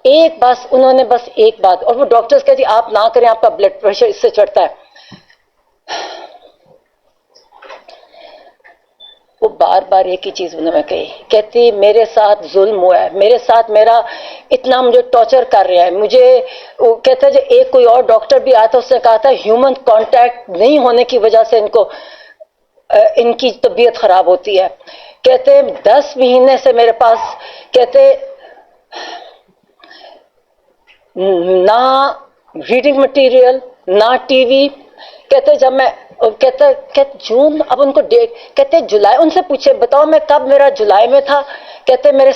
ایک بس انہوں نے بس ایک بات، اور وہ ڈاکٹرز کہتی آپ نہ کریں، آپ کا بلڈ پریشر اس سے چڑھتا ہے. وہ بار بار ایک ہی چیز انہوں نے کہی، کہتی میرے ساتھ ظلم ہوا ہے، میرے ساتھ میرا اتنا مجھے ٹارچر کر رہا ہے. مجھے وہ کہتا ہے جو ایک کوئی اور ڈاکٹر بھی آیا تھا، اس نے کہا تھا ہیومن کانٹیکٹ نہیں ہونے کی وجہ سے ان کی طبیعت خراب ہوتی ہے. کہتے 10 مہینے سے میرے پاس، کہتے نہ ریڈنگ مٹیریل نہ ٹی وی. کہتے جب میں کہتے جون، اب ان کو ڈیٹ، کہتے جولائی، ان سے پوچھے بتاؤ میں کب، میرا جولائی میں تھا. کہتے میرا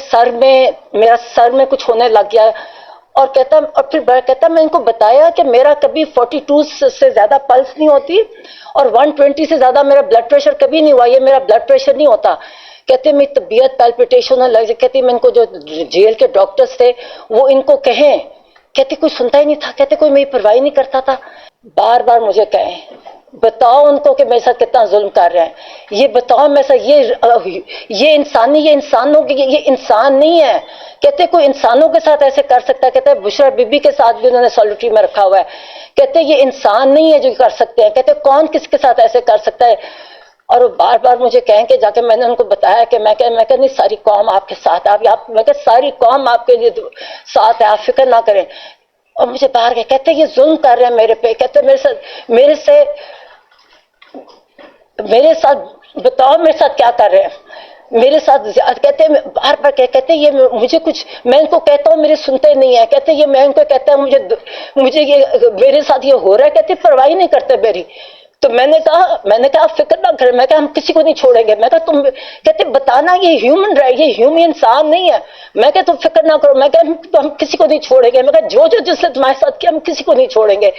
سر میں کچھ ہونے لگ گیا. اور کہتا، اور پھر کہتا میں ان کو بتایا کہ میرا کبھی 42 سے زیادہ پلس نہیں ہوتی اور 120 سے زیادہ میرا بلڈ پریشر کبھی نہیں ہوا، یہ میرا بلڈ پریشر نہیں ہوتا. کہتے میری طبیعت پیلپیٹیشن لگ جائے. کہتی میں ان کو جو جیل کے ڈاکٹرز تھے وہ ان کو کہیں، کہتے کوئی سنتا ہی نہیں تھا، کہتے کوئی میری پرواہ نہیں کرتا تھا. بار بار مجھے کہیں بتاؤ ان کو کہ میرے ساتھ کتنا ظلم کر رہے ہیں، یہ بتاؤ میرے ساتھ، یہ انسانی، یہ انسانوں کی، یہ انسان نہیں ہے. کہتے کوئی انسانوں کے ساتھ ایسے کر سکتا ہے. کہتے بشرا بی بی کے ساتھ بھی انہوں نے سالوٹری میں رکھا ہوا ہے. کہتے یہ انسان نہیں ہے جو کر سکتے ہیں. کہتے کون کس کے ساتھ ایسے کر سکتا ہے. اور وہ بار بار مجھے کہیں کہ جا کے میں نے ان کو بتایا کہ میں کہ نہیں، ساری قوم آپ کے ساتھ ہے، میں کہ ساری قوم آپ کے لیے ساتھ ہے، آپ فکر نہ کریں. اور مجھے باہر گئے، کہتے یہ ظلم کر رہے ہیں میرے پہ. کہتے میرے ساتھ بتاؤ میرے ساتھ کیا کر رہے ہیں میرے ساتھ. کہتے ہیں بار بار کہتے یہ مجھے کچھ، میں ان کو کہتا ہوں میرے سنتے نہیں ہیں. کہتے یہ میں ان کو کہتا ہوں مجھے یہ میرے ساتھ یہ ہو رہا ہے. کہتے پرواہ نہیں کرتے میری. تو میں نے کہا آپ فکر نہ کریں، میں کہا ہم کسی کو نہیں چھوڑیں گے. میں کہا تم، کہتے بتانا یہ ہیومن رائٹ، یہ ہیومن انسان نہیں ہے. میں کہا تم فکر نہ کرو، میں کہا ہم کسی کو نہیں چھوڑیں گے. میں کہا جو جس نے تمہارے ساتھ کیا ہم کسی کو نہیں چھوڑیں گے.